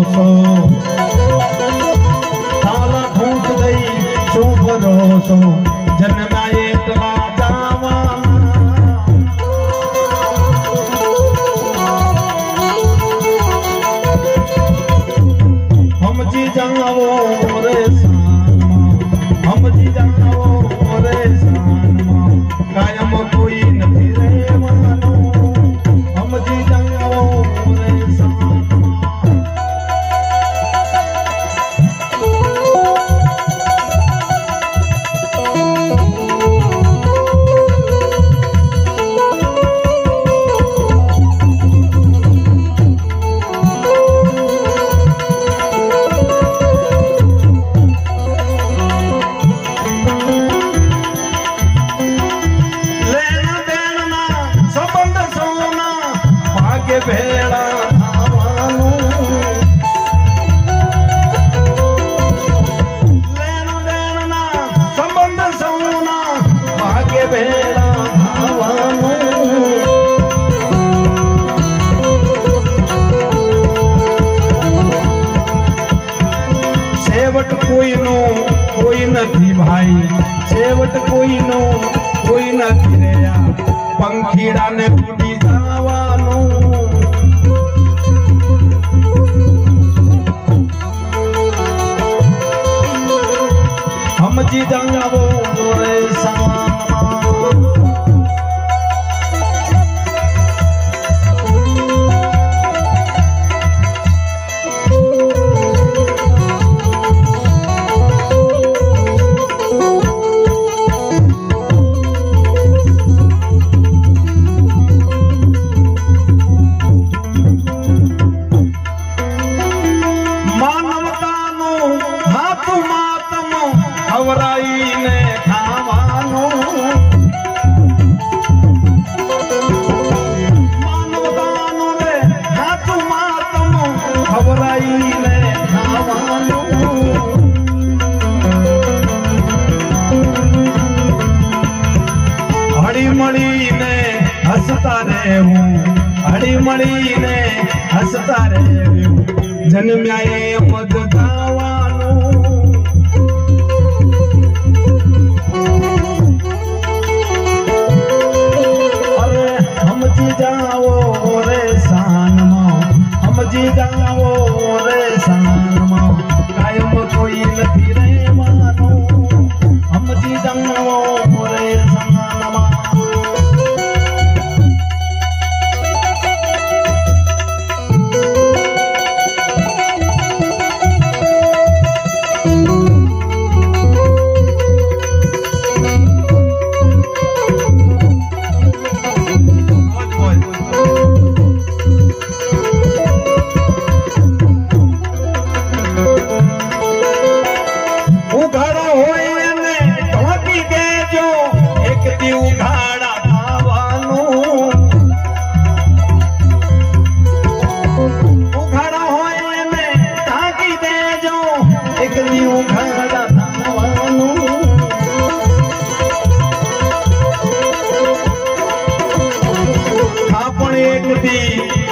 ભરોસો તાલા ઘૂંટ દઈ શું ભરોસો જન્મ્યા એટલા જાવા સમજી જાવો રે સાનમાં સમજી જાવો રે સાનમાં કાયમ કોઈ નથી રહેવાનો સમજી જાવો રે કોઈ નથી ભાઈ છેવટ કોઈનો કોઈ નથી રહ્યા પંખીડાને ઉડી જવાનું સમજી જાવો રે ખવરાઈને ખાવાનું માનવતાનું રે હાથું માતમું ખવરાઈને ખાવાનું હળી મળીને હસતા રહેવું હળી મળીને હસતા રહેવું જન્મ્યા એ મત જવાનું સમજી જાવો રે સાનમાં સમજી જાવો રે સાનમાં કાયમ કોઈ નથી રહેવાનું સમજી જાવો રે સાનમાં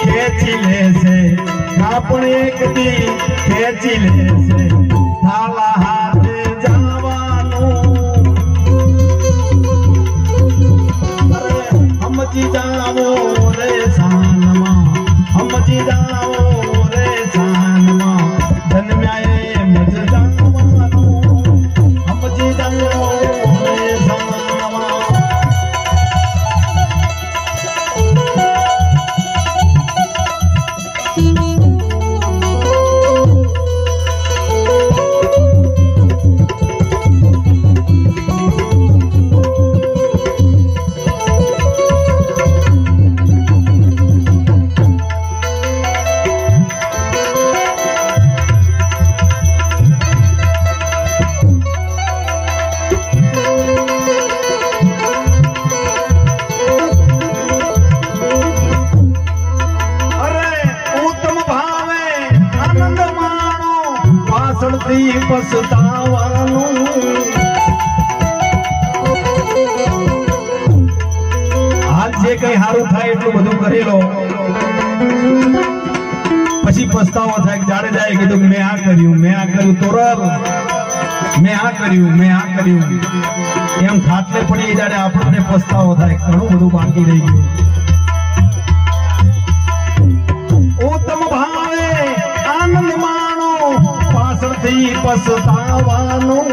ખેંચી લેશે આપણે એક દી ખેંચી લેશે થાલા હાથે જવાનું સમજી જાવો રે સાનમાં સમજી જાવો રે સાનમાં જન્મ્યા એ મજ જવાનું સમજી જાવો રે સાનમાં પાછળથી પછતાવાનું હાલ જે કઈ સારું થાય એટલું બધું કરી લો પછી પસ્તાવો થાય કે જાડેજાએ કીધું કે મેં આ કર્યું તોરલ મેં આ કર્યું એમ ખાટલે પડી જ્યારે આપણને પસ્તાવો થાય ઘણું બધું બાકી રહી ગયું ઉત્તમ ભાવે આનંદ માણો પાછળથી પસ્તાવાનું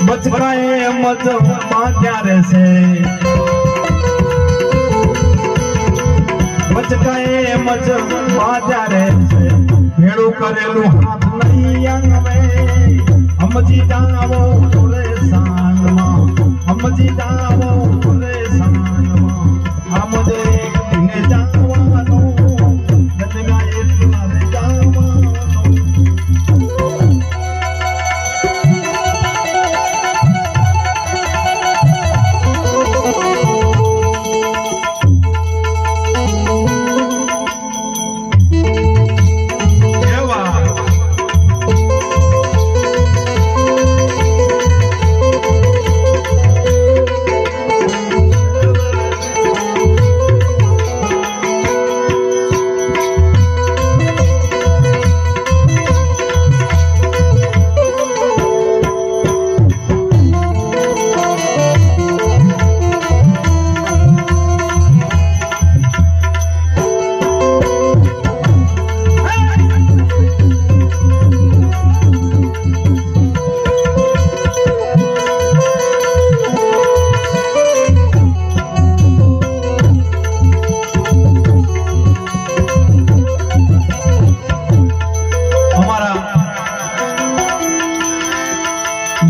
બચકાએ મજ બાંધ્યા રહેશે બચકાએ મજ બાંધ્યા રહેશે ભેળું કરેલું હાથ નહીં આવે સમજી જાવો રે સાનમાં સમજી જાવો રે સાનમાં આમ જે ને જાવાનો દનગાએ એટલા જાવાનો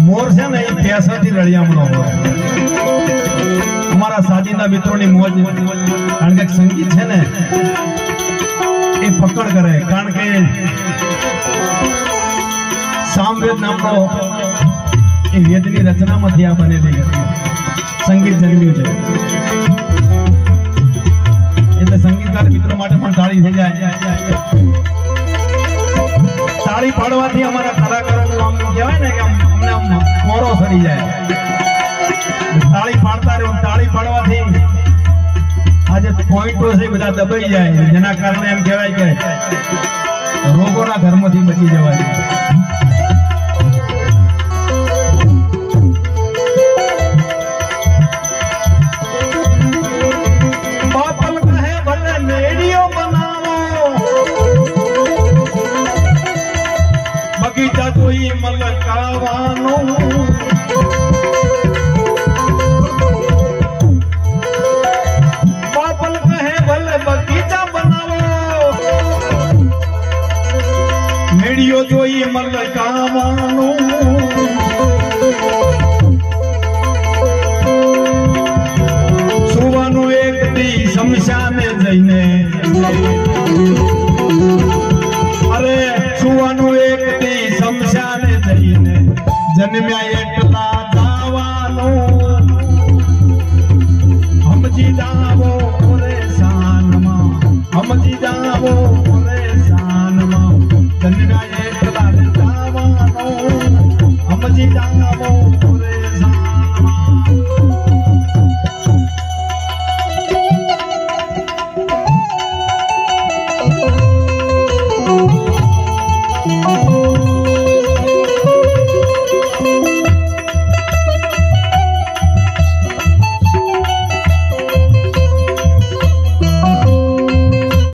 मोर से नहीं पैसा थी रड़ियामणो हमारा साथीना मित्रों मौज कारण के संगीत है ने ए पकड़ करे कारण के सामवेद नामनो ए वेदनी रचना માંથી આ બનેલી સંગીત જન્મ્યું છે એટલે સંગીતકાર મિત્રો માટે પણ તાળી થઈ જાય તાળી પાડવાથી અમારા કલાકારોનું આમ કહેવાય ને કે અમને આમ મોરો સડી જાય તાળી પાડતા રહે તાળી પાડવાથી આજે પોઈન્ટો છે બધા દબાઈ જાય જેના કારણે એમ કહેવાય કે રોગોના ઘરમાંથી બચી જવાય